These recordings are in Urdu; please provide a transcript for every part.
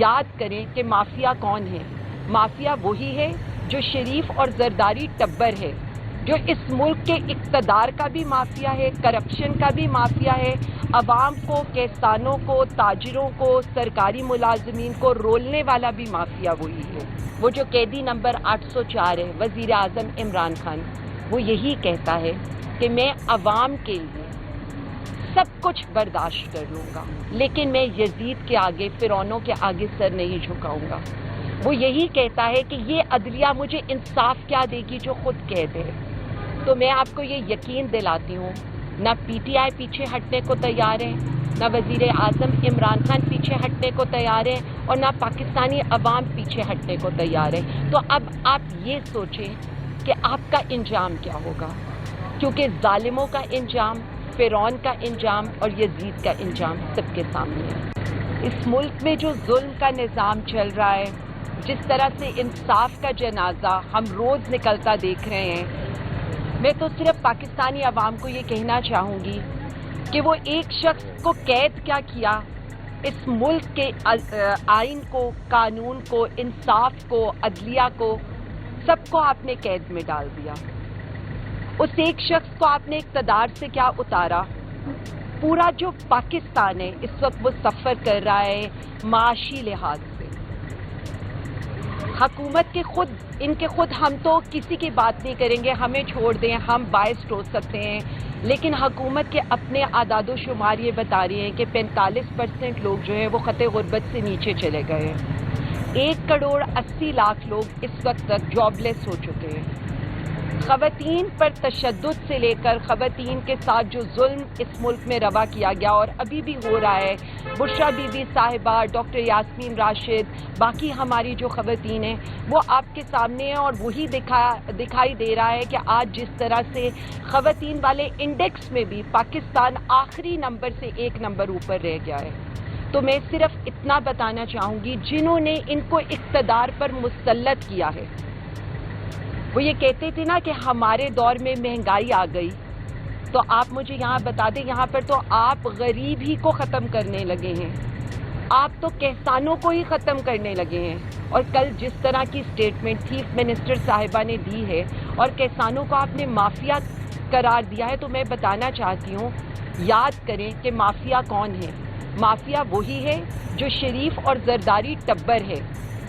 یاد کریں کہ مافیا کون ہے. مافیا وہی ہے جو شریف اور زرداری ٹبر ہے، جو اس ملک کے اقتدار کا بھی مافیا ہے، کرپشن کا بھی مافیا ہے، عوام کو، کسانوں کو، تاجروں کو، سرکاری ملازمین کو رولنے والا بھی مافیا وہی ہے. وہ جو قیدی نمبر 804 ہے، وزیر اعظم عمران خان، وہ یہی کہتا ہے کہ میں عوام کے لیے سب کچھ برداشت کر لوں گا، لیکن میں یزید کے آگے، فرعونوں کے آگے سر نہیں جھکاؤں گا. وہ یہی کہتا ہے کہ یہ عدلیہ مجھے انصاف کیا دے گی جو خود قید ہے. تو میں آپ کو یہ یقین دلاتی ہوں، نہ پی ٹی آئی پیچھے ہٹنے کو تیار ہے، نہ وزیر اعظم عمران خان پیچھے ہٹنے کو تیار ہے، اور نہ پاکستانی عوام پیچھے ہٹنے کو تیار ہے. تو اب آپ یہ سوچیں کہ آپ کا انجام کیا ہوگا، کیونکہ ظالموں کا انجام، فرعون کا انجام اور یزید کا انجام سب کے سامنے ہے. اس ملک میں جو ظلم کا نظام چل رہا ہے، جس طرح سے انصاف کا جنازہ ہم روز نکلتا دیکھ رہے ہیں، میں تو صرف پاکستانی عوام کو یہ کہنا چاہوں گی کہ وہ ایک شخص کو قید کیا کیا، اس ملک کے آئین کو، قانون کو، انصاف کو، عدلیہ کو، سب کو آپ نے قید میں ڈال دیا. اس ایک شخص کو آپ نے اقتدار سے کیا اتارا. پورا جو پاکستان ہے اس وقت وہ سفر کر رہا ہے معاشی لحاظ سے. حکومت کے خود، ان کے خود، ہم تو کسی کی بات نہیں کریں گے، ہمیں چھوڑ دیں، ہم باعث ہو سکتے ہیں، لیکن حکومت کے اپنے اعداد و شمار یہ بتا رہے ہیں کہ 45% لوگ جو ہیں وہ خط غربت سے نیچے چلے گئے ہیں. 1,80,00,000 لوگ اس وقت تک جاب لیس ہو چکے ہیں. خواتین پر تشدد سے لے کر خواتین کے ساتھ جو ظلم اس ملک میں روا کیا گیا اور ابھی بھی ہو رہا ہے، بشرا بی بی صاحبہ، ڈاکٹر یاسمین راشد، باقی ہماری جو خواتین ہیں وہ آپ کے سامنے ہیں، اور وہی دکھائی دے رہا ہے کہ آج جس طرح سے خواتین والے انڈیکس میں بھی پاکستان آخری نمبر سے 1 نمبر اوپر رہ گیا ہے. تو میں صرف اتنا بتانا چاہوں گی، جنہوں نے ان کو اقتدار پر مسلط کیا ہے، وہ یہ کہتے تھے نا کہ ہمارے دور میں مہنگائی آ گئی، تو آپ مجھے یہاں بتا دیں، یہاں پر تو آپ غریب ہی کو ختم کرنے لگے ہیں، آپ تو کسانوں کو ہی ختم کرنے لگے ہیں. اور کل جس طرح کی سٹیٹمنٹ چیف منسٹر صاحبہ نے دی ہے اور کسانوں کو آپ نے مافیا قرار دیا ہے، تو میں بتانا چاہتی ہوں، یاد کریں کہ مافیا کون ہے. مافیا وہی ہے جو شریف اور زرداری ٹبر ہے،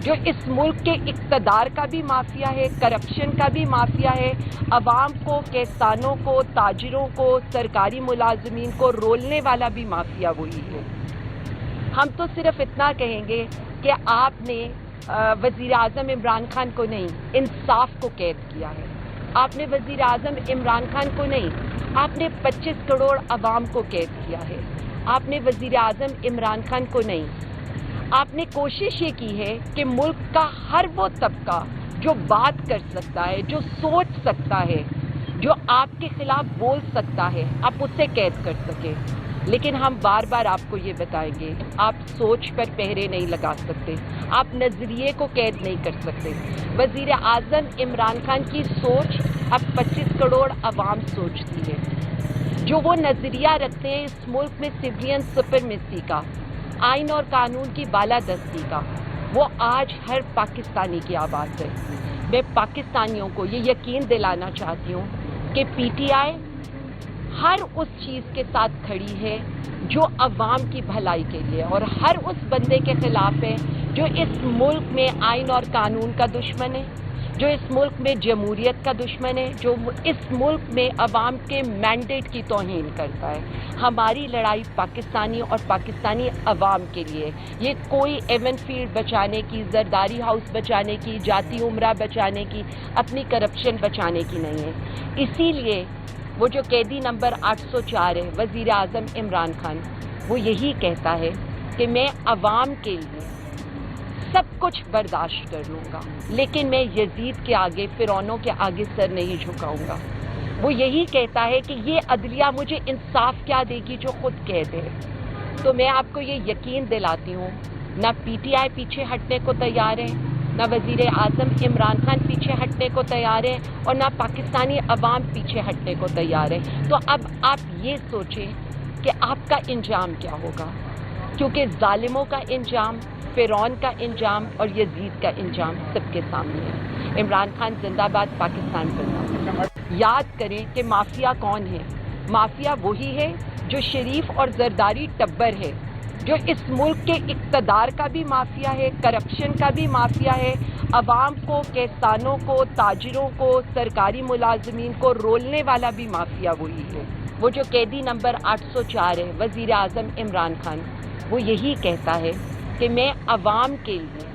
جو اس ملک کے اقتدار کا بھی مافیا ہے، کرپشن کا بھی مافیا ہے، عوام کو، کسانوں کو، تاجروں کو، سرکاری ملازمین کو رولنے والا بھی مافیا وہی ہے. ہم تو صرف اتنا کہیں گے کہ آپ نے وزیر اعظم عمران خان کو نہیں، انصاف کو قید کیا ہے. آپ نے وزیر اعظم عمران خان کو نہیں، آپ نے 25 کروڑ عوام کو قید کیا ہے. آپ نے وزیر اعظم عمران خان کو نہیں، آپ نے کوشش یہ کی ہے کہ ملک کا ہر وہ طبقہ جو بات کر سکتا ہے، جو سوچ سکتا ہے، جو آپ کے خلاف بول سکتا ہے، آپ اسے قید کر سکے. لیکن ہم بار بار آپ کو یہ بتائیں گے، آپ سوچ پر پہرے نہیں لگا سکتے، آپ نظریے کو قید نہیں کر سکتے. وزیر اعظم عمران خان کی سوچ اب 25 کروڑ عوام سوچتی ہے. جو وہ نظریہ رکھتے ہیں اس ملک میں سویلین سپرمیسی کا، آئین اور قانون کی بالادستی کا، وہ آج ہر پاکستانی کی آواز ہے. میں پاکستانیوں کو یہ یقین دلانا چاہتی ہوں کہ پی ٹی آئی ہر اس چیز کے ساتھ کھڑی ہے جو عوام کی بھلائی کے لیے، اور ہر اس بندے کے خلاف ہے جو اس ملک میں آئین اور قانون کا دشمن ہے، جو اس ملک میں جمہوریت کا دشمن ہے، جو اس ملک میں عوام کے مینڈیٹ کی توہین کرتا ہے. ہماری لڑائی پاکستانی اور پاکستانی عوام کے لیے، یہ کوئی ایون فیلڈ بچانے کی، زرداری ہاؤس بچانے کی، جاتی عمرہ بچانے کی، اپنی کرپشن بچانے کی نہیں ہے. اسی لیے وہ جو قیدی نمبر 804 ہے، وزیر اعظم عمران خان، وہ یہی کہتا ہے کہ میں عوام کے لیے سب کچھ برداشت کر لوں گا، لیکن میں یزید کے آگے، فرعونوں کے آگے سر نہیں جھکاؤں گا. وہ یہی کہتا ہے کہ یہ عدلیہ مجھے انصاف کیا دے گی جو خود قید ہے. تو میں آپ کو یہ یقین دلاتی ہوں، نہ پی ٹی آئی پیچھے ہٹنے کو تیار ہے، نہ وزیر اعظم عمران خان پیچھے ہٹنے کو تیار ہے، اور نہ پاکستانی عوام پیچھے ہٹنے کو تیار ہے. تو اب آپ یہ سوچیں کہ آپ کا انجام کیا ہوگا، کیونکہ ظالموں کا انجام، فرعون کا انجام اور یزید کا انجام سب کے سامنے ہے۔ عمران خان زندہ باد، پاکستان زندہ باد۔ یاد کریں کہ مافیا کون ہے؟ مافیا وہی ہے جو شریف اور زرداری ٹبر ہے، جو اس ملک کے اقتدار کا بھی مافیا ہے، کرپشن کا بھی مافیا ہے، عوام کو، کسانوں کو، تاجروں کو، سرکاری ملازمین کو رولنے والا بھی مافیا وہی ہے۔ وہ جو قیدی نمبر 804 ہے، وزیر اعظم عمران خان، وہ یہی کہتا ہے کہ میں عوام کے لیے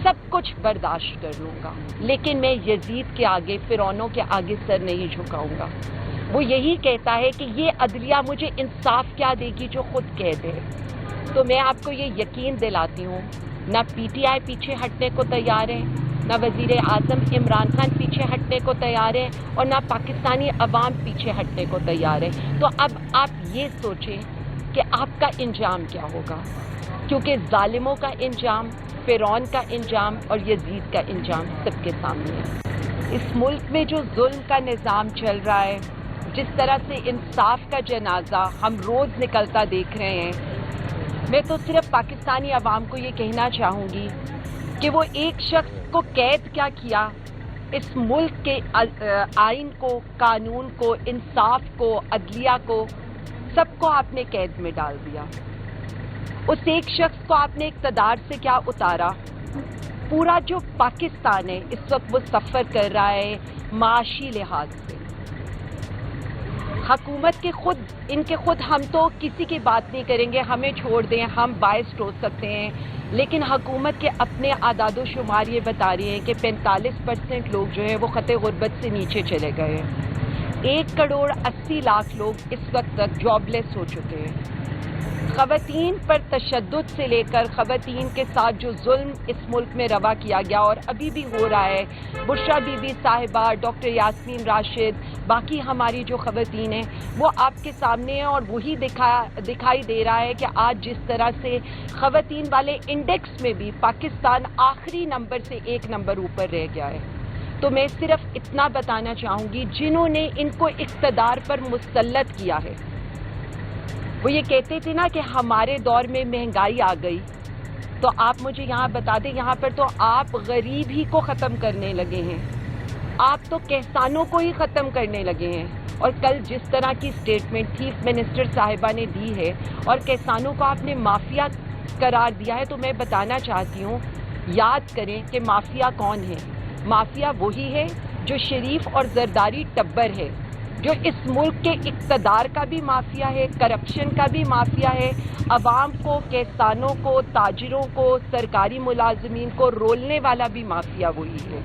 سب کچھ برداشت کر لوں گا، لیکن میں یزید کے آگے، فرعونوں کے آگے سر نہیں جھکاؤں گا۔ وہ یہی کہتا ہے کہ یہ عدلیہ مجھے انصاف کیا دے گی جو خود قید ہے۔ تو میں آپ کو یہ یقین دلاتی ہوں، نہ پی ٹی آئی پیچھے ہٹنے کو تیار ہے، نہ وزیر اعظم عمران خان پیچھے ہٹنے کو تیار ہے، اور نہ پاکستانی عوام پیچھے ہٹنے کو تیار ہے۔ تو اب آپ یہ سوچیں کہ آپ کا انجام کیا ہوگا، کیونکہ ظالموں کا انجام، فرعون کا انجام اور یزید کا انجام سب کے سامنے ہے۔ اس ملک میں جو ظلم کا نظام چل رہا ہے، جس طرح سے انصاف کا جنازہ ہم روز نکلتا دیکھ رہے ہیں، میں تو صرف پاکستانی عوام کو یہ کہنا چاہوں گی کہ وہ ایک شخص کو قید کیا کیا، اس ملک کے آئین کو، قانون کو، انصاف کو، عدلیہ کو، سب کو آپ نے قید میں ڈال دیا۔ اس ایک شخص کو آپ نے اقتدار سے کیا اتارا؟ پورا جو پاکستان ہے اس وقت وہ سفر کر رہا ہے معاشی لحاظ سے۔ حکومت کے خود ہم تو کسی کی بات نہیں کریں گے، ہمیں چھوڑ دیں، ہم باعث ہو سکتے ہیں، لیکن حکومت کے اپنے اعداد و شمار یہ بتا رہی ہیں کہ 45% لوگ جو ہیں وہ خط غربت سے نیچے چلے گئے ہیں۔ 1,80,00,000 لوگ اس وقت تک جاب لیس ہو چکے ہیں۔ خواتین پر تشدد سے لے کر خواتین کے ساتھ جو ظلم اس ملک میں روا کیا گیا اور ابھی بھی ہو رہا ہے، بشرا بی بی صاحبہ، ڈاکٹر یاسمین راشد، باقی ہماری جو خواتین ہیں وہ آپ کے سامنے ہیں، اور وہی دکھائی دے رہا ہے کہ آج جس طرح سے خواتین والے انڈیکس میں بھی پاکستان آخری نمبر سے 1 نمبر اوپر رہ گیا ہے۔ تو میں صرف اتنا بتانا چاہوں گی، جنہوں نے ان کو اقتدار پر مسلط کیا ہے، وہ یہ کہتے تھے نا کہ ہمارے دور میں مہنگائی آ گئی، تو آپ مجھے یہاں بتا دیں، یہاں پر تو آپ غریب ہی کو ختم کرنے لگے ہیں، آپ تو کسانوں کو ہی ختم کرنے لگے ہیں۔ اور کل جس طرح کی سٹیٹمنٹ چیف منسٹر صاحبہ نے دی ہے اور کسانوں کو آپ نے مافیا قرار دیا ہے، تو میں بتانا چاہتی ہوں، یاد کریں کہ مافیا کون ہے؟ مافیا وہی ہے جو شریف اور زرداری ٹبر ہے، جو اس ملک کے اقتدار کا بھی مافیا ہے، کرپشن کا بھی مافیا ہے، عوام کو، کسانوں کو، تاجروں کو، سرکاری ملازمین کو رولنے والا بھی مافیا وہی ہے۔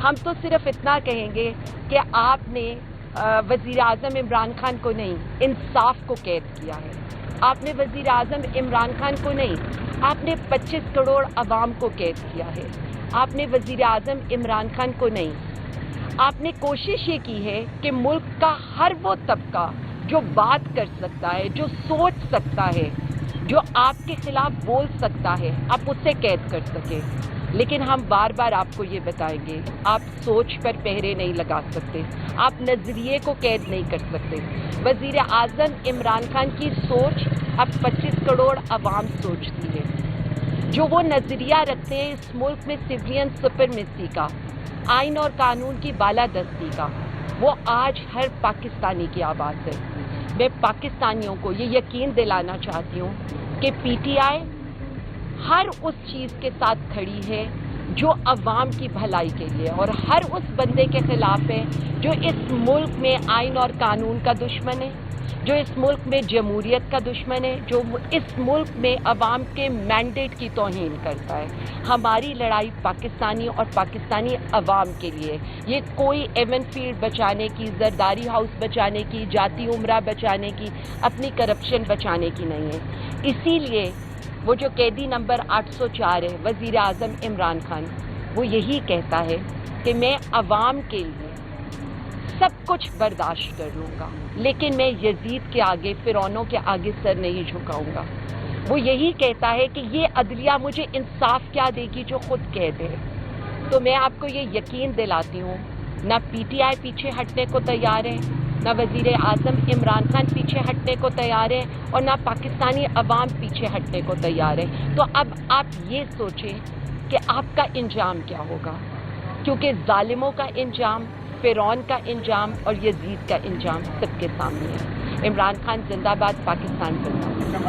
ہم تو صرف اتنا کہیں گے کہ آپ نے وزیر اعظم عمران خان کو نہیں، انصاف کو قید کیا ہے۔ آپ نے وزیر اعظم عمران خان کو نہیں، آپ نے 25 کروڑ عوام کو قید کیا ہے۔ آپ نے وزیر اعظم عمران خان کو نہیں، آپ نے کوشش یہ کی ہے کہ ملک کا ہر وہ طبقہ جو بات کر سکتا ہے، جو سوچ سکتا ہے، جو آپ کے خلاف بول سکتا ہے، آپ اسے قید کر سکے۔ لیکن ہم بار بار آپ کو یہ بتائیں گے، آپ سوچ پر پہرے نہیں لگا سکتے، آپ نظریے کو قید نہیں کر سکتے۔ وزیر اعظم عمران خان کی سوچ اب 25 کروڑ عوام سوچتی ہے، جو وہ نظریہ رکھتے ہیں اس ملک میں سویلین سپرمیسی کا، آئین اور قانون کی بالادستی کا، وہ آج ہر پاکستانی کی آواز ہے۔ میں پاکستانیوں کو یہ یقین دلانا چاہتی ہوں کہ پی ٹی آئی ہر اس چیز کے ساتھ کھڑی ہے جو عوام کی بھلائی کے لیے، اور ہر اس بندے کے خلاف ہے جو اس ملک میں آئین اور قانون کا دشمن ہے، جو اس ملک میں جمہوریت کا دشمن ہے، جو اس ملک میں عوام کے مینڈیٹ کی توہین کرتا ہے۔ ہماری لڑائی پاکستانی اور پاکستانی عوام کے لیے، یہ کوئی ایون فیلڈ بچانے کی، زرداری ہاؤس بچانے کی، جاتی عمرہ بچانے کی، اپنی کرپشن بچانے کی نہیں ہے۔ اسی لیے وہ جو قیدی نمبر 804 ہے، وزیر اعظم عمران خان، وہ یہی کہتا ہے کہ میں عوام کے لیے سب کچھ برداشت کر لوں گا، لیکن میں یزید کے آگے، فرعونوں کے آگے سر نہیں جھکاؤں گا۔ وہ یہی کہتا ہے کہ یہ عدلیہ مجھے انصاف کیا دے گی جو خود قید ہے۔ تو میں آپ کو یہ یقین دلاتی ہوں، نہ پی ٹی آئی پیچھے ہٹنے کو تیار ہے، نہ وزیر اعظم عمران خان پیچھے ہٹنے کو تیار ہے اور نہ پاکستانی عوام پیچھے ہٹنے کو تیار ہے. تو اب آپ یہ سوچیں کہ آپ کا انجام کیا ہوگا، کیونکہ ظالموں کا انجام، فرعون کا انجام اور یزید کا انجام سب کے سامنے ہے. عمران خان زندہ باد، پاکستان زندہ باد.